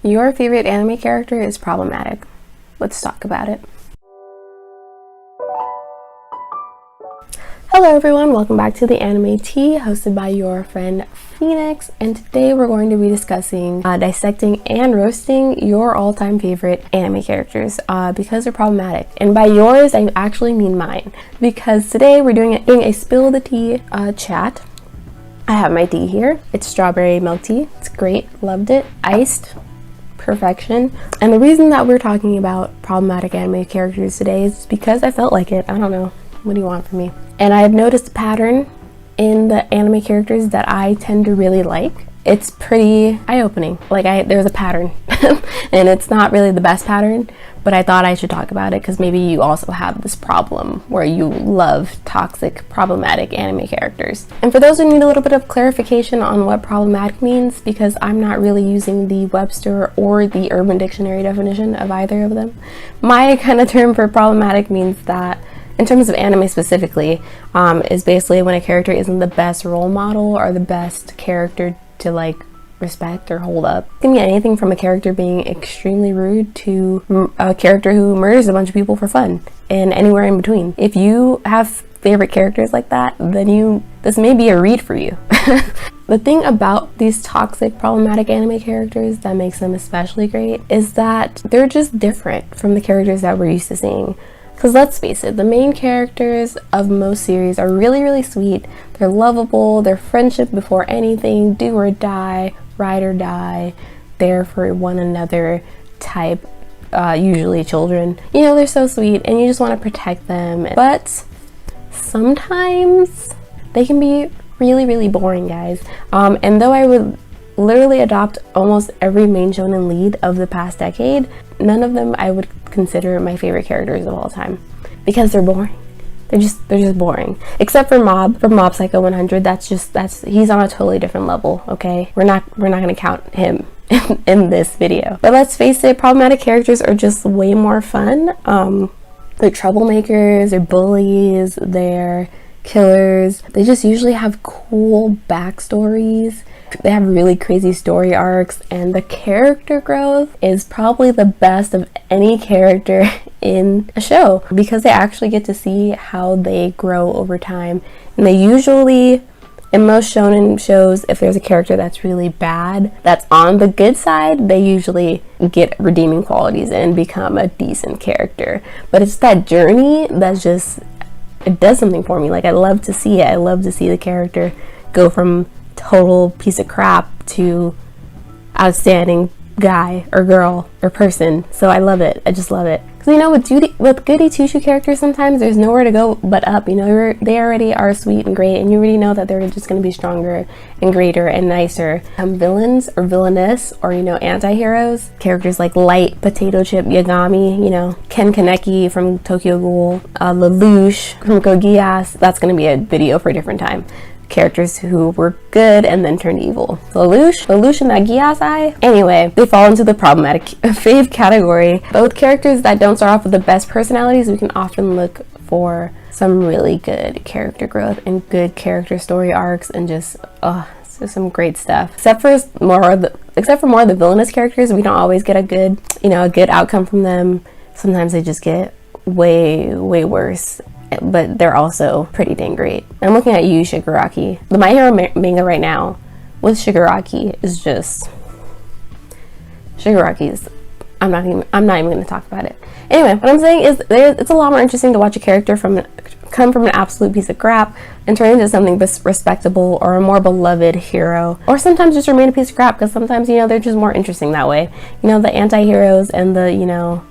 Your favorite anime character is problematic. Let's talk about it. Hello everyone, welcome back to the Anime Tea, hosted by your friend Phoenix, and today we're going to be discussing, dissecting, and roasting your all-time favorite anime characters because they're problematic. And by yours, I actually mean mine, because today we're doing a spill the tea chat. I have my tea here. It's strawberry milk tea. It's great, loved it. Iced. Perfection. And the reason that we're talking about problematic anime characters today is because I felt like it. I don't know. What do you want from me? And I have noticed a pattern in the anime characters that I tend to really like. It's pretty eye-opening. There's a pattern and it's not really the best pattern, but I thought I should talk about it because maybe you also have this problem where you love toxic, problematic anime characters. And for those who need a little bit of clarification on what problematic means, because I'm not really using the Webster or the Urban Dictionary definition of either of them, my kind of term for problematic means that, in terms of anime specifically, is basically when a character isn't the best role model or the best character to respect or hold up. It can be anything from a character being extremely rude to a character who murders a bunch of people for fun, and anywhere in between. If you have favorite characters like that, then this may be a read for you. The thing about these toxic, problematic anime characters that makes them especially great is that they're just different from the characters that we're used to seeing. Because let's face it, the main characters of most series are really, really sweet. They're lovable, they're friendship before anything, do or die, ride or die, there for one another type, usually children. You know, they're so sweet and you just want to protect them. But sometimes they can be really, really boring, guys. And though I would literally adopt almost every main shonen lead of the past decade, none of them I would consider my favorite characters of all time because they're boring. They're just boring. Except for Mob from Mob Psycho 100. He's on a totally different level. Okay, we're not gonna count him in this video. But let's face it, problematic characters are just way more fun. They're troublemakers, they're bullies, they're killers. They just usually have cool backstories. They have really crazy story arcs, and the character growth is probably the best of any character in a show because they actually get to see how they grow over time. And they usually, in most shonen shows, if there's a character that's really bad, that's on the good side, they usually get redeeming qualities and become a decent character. But it's that journey that's just, it does something for me. I love to see it. I love to see the character go from total piece of crap to outstanding guy or girl or person. So I love it. I just love it. Because with goody two-shoe characters, sometimes there's nowhere to go but up. They already are sweet and great, and you already know that they're just going to be stronger and greater and nicer. Villains or villainous or anti-heroes, characters like Light, Potato Chip, Yagami, Ken Kaneki from Tokyo Ghoul, Lelouch from Code Geass. That's going to be a video for a different time. Characters who were good and then turned evil. Lelouch and that Geass eye. Anyway, they fall into the problematic fave category. But with characters that don't start off with the best personalities, we can often look for some really good character growth and good character story arcs and just some great stuff. Except for more of the villainous characters, we don't always get a good outcome from them. Sometimes they just get way worse. But they're also pretty dang great. I'm looking at you, Shigaraki. The My Hero manga right now with Shigaraki is just Shigaraki's. I'm not even going to talk about it. Anyway, what I'm saying is it's a lot more interesting to watch a character come from an absolute piece of crap and turn into something respectable or a more beloved hero, or sometimes just remain a piece of crap because sometimes they're just more interesting that way. The anti-heroes and the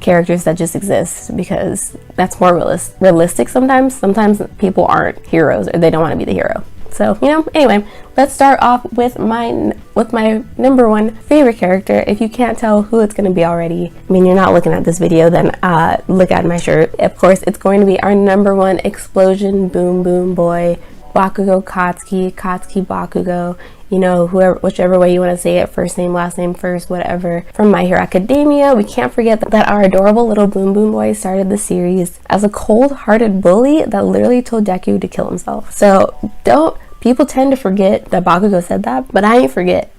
characters that just exist because that's more realistic sometimes. Sometimes people aren't heroes or they don't want to be the hero. So, anyway, let's start off with my number one favorite character. If you can't tell who it's going to be already, you're not looking at this video, then look at my shirt. Of course, it's going to be our number one explosion boom boom boy, Bakugo Katsuki Bakugo, whichever way you want to say it, first name, last name first, whatever. From My Hero Academia, we can't forget that our adorable little Boom Boom Boy started the series as a cold-hearted bully that literally told Deku to kill himself. So People tend to forget that Bakugo said that, but I ain't forget.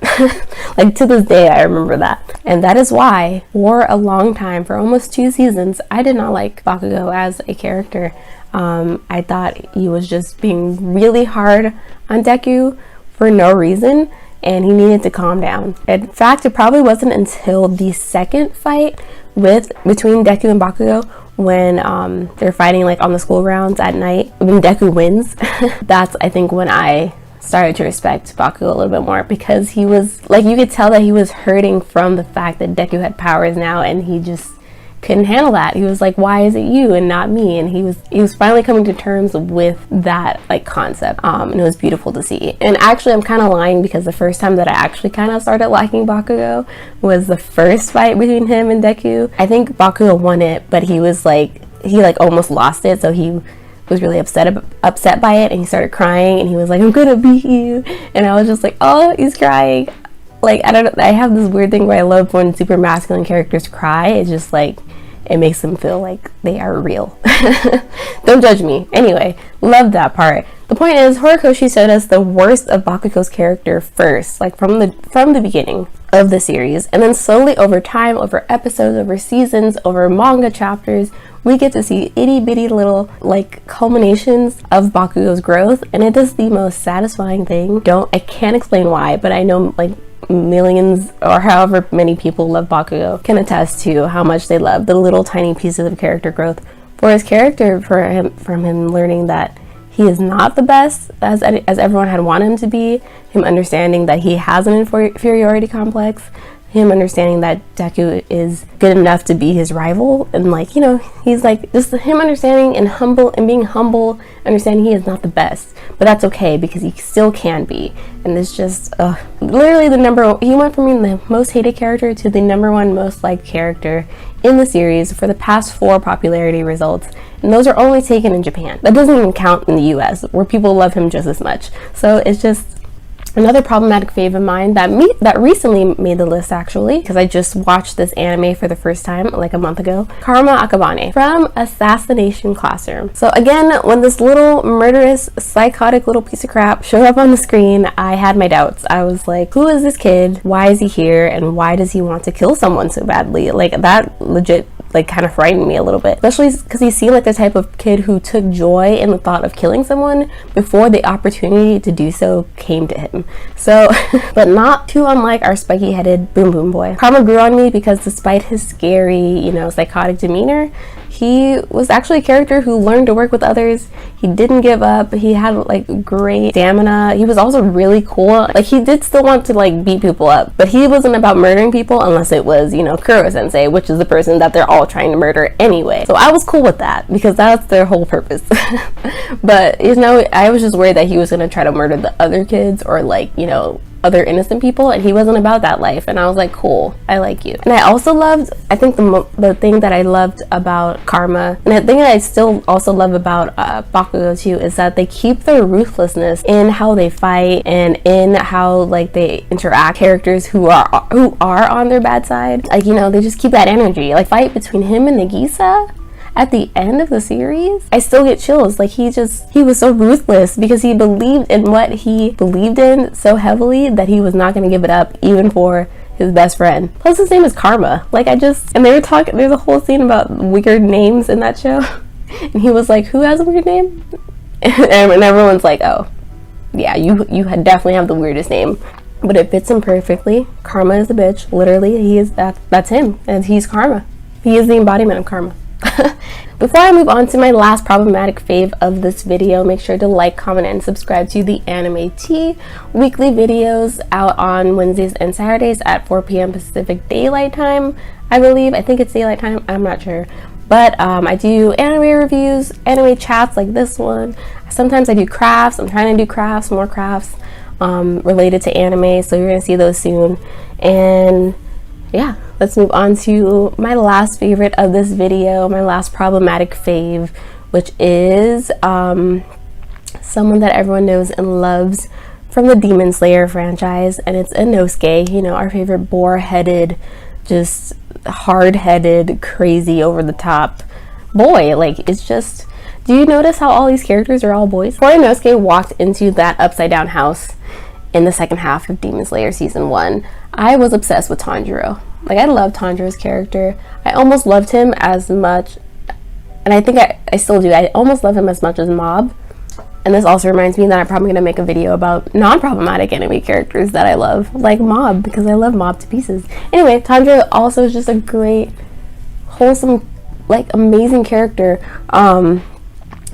Like, to this day, I remember that. And that is why, for a long time, for almost 2 seasons, I did not like Bakugo as a character. I thought he was just being really hard on Deku for no reason, and he needed to calm down. In fact, it probably wasn't until the second fight between Deku and Bakugo, when they're fighting like on the school grounds at night, when Deku wins. That's, I think, when I started to respect Bakugo a little bit more, because he was like, you could tell that he was hurting from the fact that Deku had powers now, and he just couldn't handle that. He was like, why is it you and not me? And he was finally coming to terms with that like concept, and it was beautiful to see. And actually, I'm kind of lying, because the first time that I actually kind of started liking Bakugo was the first fight between him and Deku. I think Bakugo won it, but he almost lost it, so he was really upset by it, and he started crying, and he was like, I'm gonna beat you. And I was just like, oh, he's crying. Like, I don't know, I have this weird thing where I love when super masculine characters cry. It's just like, it makes them feel like they are real. Don't judge me. Anyway, love that part. The point is, Horikoshi showed us the worst of Bakugo's character first, like from the beginning of the series, and then slowly over time, over episodes, over seasons, over manga chapters, we get to see itty bitty little like culminations of Bakugo's growth, and it is the most satisfying thing. I can't explain why, but I know like millions or however many people love Bakugo can attest to how much they love the little tiny pieces of character growth for his character, from him learning that he is not the best as everyone had wanted him to be, him understanding that he has an inferiority complex, him understanding that Deku is good enough to be his rival, and like, you know, he's like, just him understanding and being humble, understanding he is not the best, but that's okay because he still can be. And it's just literally he went from being the most hated character to the #1 most liked character in the series for the past 4 popularity results, and those are only taken in Japan. That doesn't even count in the US, where people love him just as much. So it's just another problematic fave of mine that recently made the list, actually, because I just watched this anime for the first time like a month ago. Karma Akabane from Assassination Classroom. So again, when this little murderous, psychotic little piece of crap showed up on the screen, I had my doubts. I was like, who is this kid? Why is he here? And why does he want to kill someone so badly? Like, that legit like kind of frightened me a little bit, especially because he seemed like the type of kid who took joy in the thought of killing someone before the opportunity to do so came to him. So, but not too unlike our spiky-headed Boom Boom boy. Karma grew on me because despite his scary, you know, psychotic demeanor, he was actually a character who learned to work with others. He didn't give up. He had like great stamina. He was also really cool. Like, he did still want to like beat people up, but he wasn't about murdering people unless it was, you know, Kuro Sensei, which is the person that they're all trying to murder anyway. So I was cool with that because that's their whole purpose. But, you know, I was just worried that he was going to try to murder the other kids or like, you know, other innocent people, and he wasn't about that life. And I was like, cool, I like you. And I also loved, I think the thing that I loved about Karma, and the thing that I still also love about Bakugo too, is that they keep their ruthlessness in how they fight and in how like they interact characters who are on their bad side. Like, you know, they just keep that energy. Like, fight between him and Nagisa at the end of the series, I still get chills. Like, he was so ruthless because he believed in what he believed in so heavily that he was not going to give it up, even for his best friend. Plus, his name is Karma. Like, and they were talking, there's a whole scene about weird names in that show. And he was like, who has a weird name? And everyone's like, oh, yeah, you definitely have the weirdest name. But it fits him perfectly. Karma is the bitch. Literally, that's him. And he's Karma. He is the embodiment of karma. Before I move on to my last problematic fave of this video, make sure to like, comment, and subscribe to the Anime Tea weekly videos out on Wednesdays and Saturdays at 4 p.m. Pacific Daylight Time, I believe. I think it's Daylight Time, I'm not sure. But I do anime reviews, anime chats like this one. Sometimes I do crafts. I'm trying to do crafts, more crafts related to anime, so you're going to see those soon. And yeah, let's move on to my last favorite of this video, my last problematic fave, which is someone that everyone knows and loves from the Demon Slayer franchise, and it's Inosuke, you know, our favorite boar-headed, just hard-headed, crazy, over-the-top boy. Like, it's just, Do you notice how all these characters are all boys? Before Inosuke walked into that upside down house in the second half of Demon Slayer season 1, I was obsessed with Tanjiro. Like, I loved Tanjiro's character. I almost loved him as much, and I think I still do, I almost love him as much as Mob. And this also reminds me that I'm probably going to make a video about non-problematic anime characters that I love, like Mob, because I love Mob to pieces. Anyway, Tanjiro also is just a great, wholesome, like, amazing character.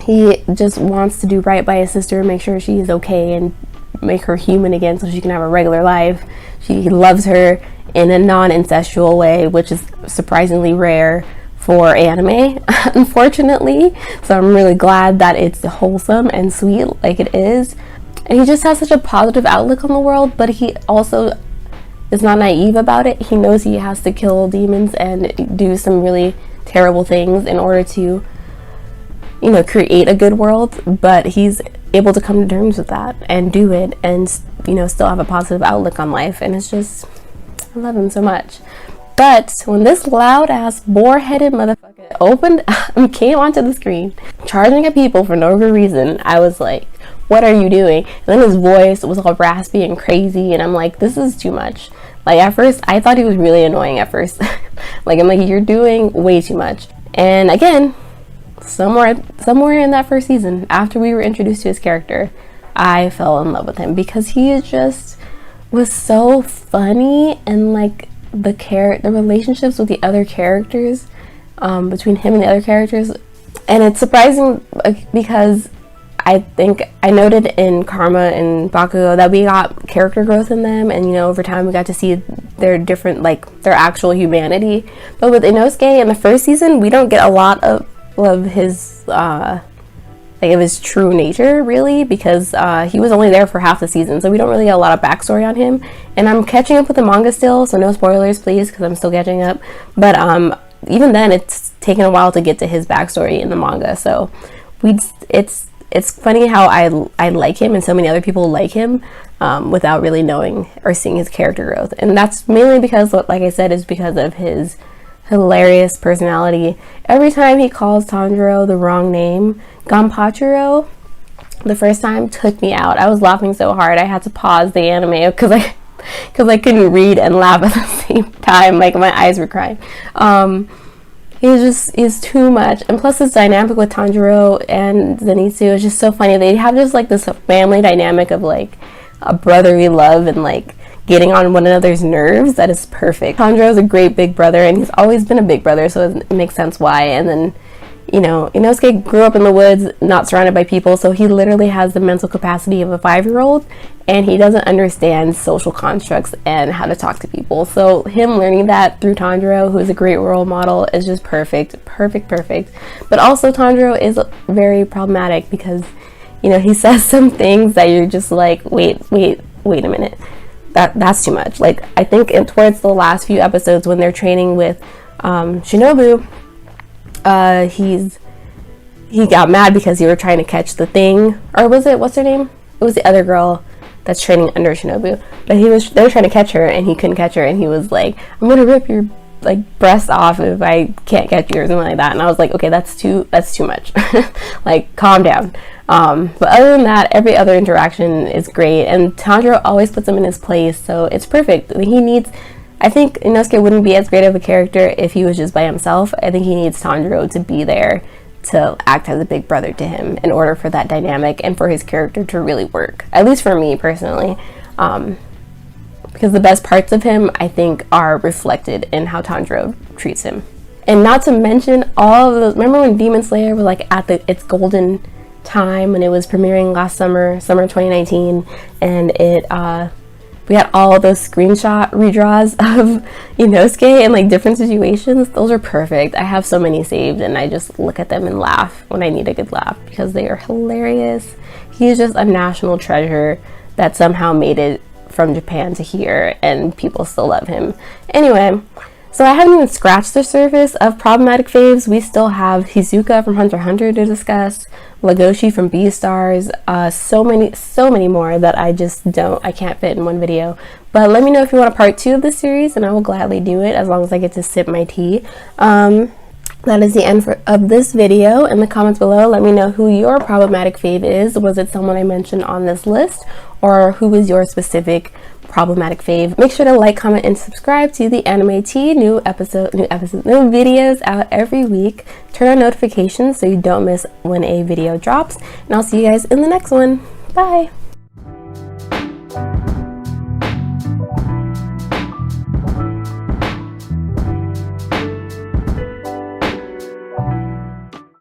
He just wants to do right by his sister, make sure she's okay, and make her human again so she can have a regular life. He loves her in a non-incestual way, which is surprisingly rare for anime, unfortunately. So I'm really glad that it's wholesome and sweet like it is. And he just has such a positive outlook on the world, but he also is not naive about it. He knows he has to kill demons and do some really terrible things in order to, you know, create a good world, but he's able to come to terms with that and do it and, you know, still have a positive outlook on life. And it's just, I love him so much. But when this loud ass boar-headed motherfucker came onto the screen charging at people for no good reason, I was like, what are you doing? And then his voice was all raspy and crazy, and I'm like, this is too much. Like, at first I thought he was really annoying at first. Like, I'm like, you're doing way too much. And again, somewhere in that first season, after we were introduced to his character, I fell in love with him because he just was so funny, and like the relationships with the other characters, between him and the other characters. And it's surprising because I think I noted in Karma and Bakugo that we got character growth in them, and, you know, over time we got to see their different, like, their actual humanity. But with Inosuke in the first season, we don't get a lot of his like, of his true nature, really, because he was only there for half the season, so we don't really get a lot of backstory on him. And I'm catching up with the manga still, so no spoilers please, because I'm still catching up. But even then, it's taken a while to get to his backstory in the manga. So it's funny how I like him and so many other people like him without really knowing or seeing his character growth. And that's mainly because, like I said, is because of his hilarious personality. Every time he calls Tanjiro the wrong name, Ganpachiro, the first time, took me out. I was laughing so hard I had to pause the anime because I couldn't read and laugh at the same time. Like, my eyes were crying. He's too much. And plus his dynamic with Tanjiro and Zenitsu is just so funny. They have just like this family dynamic of like a brotherly love and like getting on one another's nerves that is perfect. Tanjiro is a great big brother, and he's always been a big brother, so it makes sense why. And then, you know, Inosuke grew up in the woods, not surrounded by people, so he literally has the mental capacity of a 5-year-old, and he doesn't understand social constructs and how to talk to people. So him learning that through Tanjiro, who is a great role model, is just perfect. But also Tanjiro is very problematic because, you know, he says some things that you're just like, wait a minute. That's too much. Like, I think towards the last few episodes when they're training with Shinobu, he got mad because he were trying to catch the thing, or was it, what's her name? It was the other girl that's training under Shinobu, but they were trying to catch her and he couldn't catch her, and he was like, I'm gonna rip your like breasts off if I can't catch you, or something like that. And I was like, okay, that's too much. Like, calm down. But other than that, every other interaction is great, and Tanjiro always puts him in his place, so it's perfect. I think Inosuke wouldn't be as great of a character if he was just by himself. I think he needs Tanjiro to be there to act as a big brother to him in order for that dynamic and for his character to really work, at least for me personally. Because the best parts of him, I think, are reflected in how Tanjiro treats him. And not to mention all of those, remember when Demon Slayer was like at its golden time when it was premiering last summer 2019, and we had all those screenshot redraws of Inosuke in like different situations. Those are perfect. I have so many saved, and I just look at them and laugh when I need a good laugh because they are hilarious. He's just a national treasure that somehow made it from Japan to here, and people still love him. Anyway, so I haven't even scratched the surface of problematic faves. We still have Hizuka from Hunter x Hunter to discuss, Legoshi from Beastars, so many more that I can't fit in one video. But let me know if you want a part 2 of this series, and I will gladly do it as long as I get to sip my tea. that is the end of this video. In the comments below, let me know who your problematic fave is. Was it someone I mentioned on this list, or who is your specific problematic fave? Make sure to like, comment, and subscribe to the Anime Tea. New videos out every week. Turn on notifications so you don't miss when a video drops. And I'll see you guys in the next one. Bye!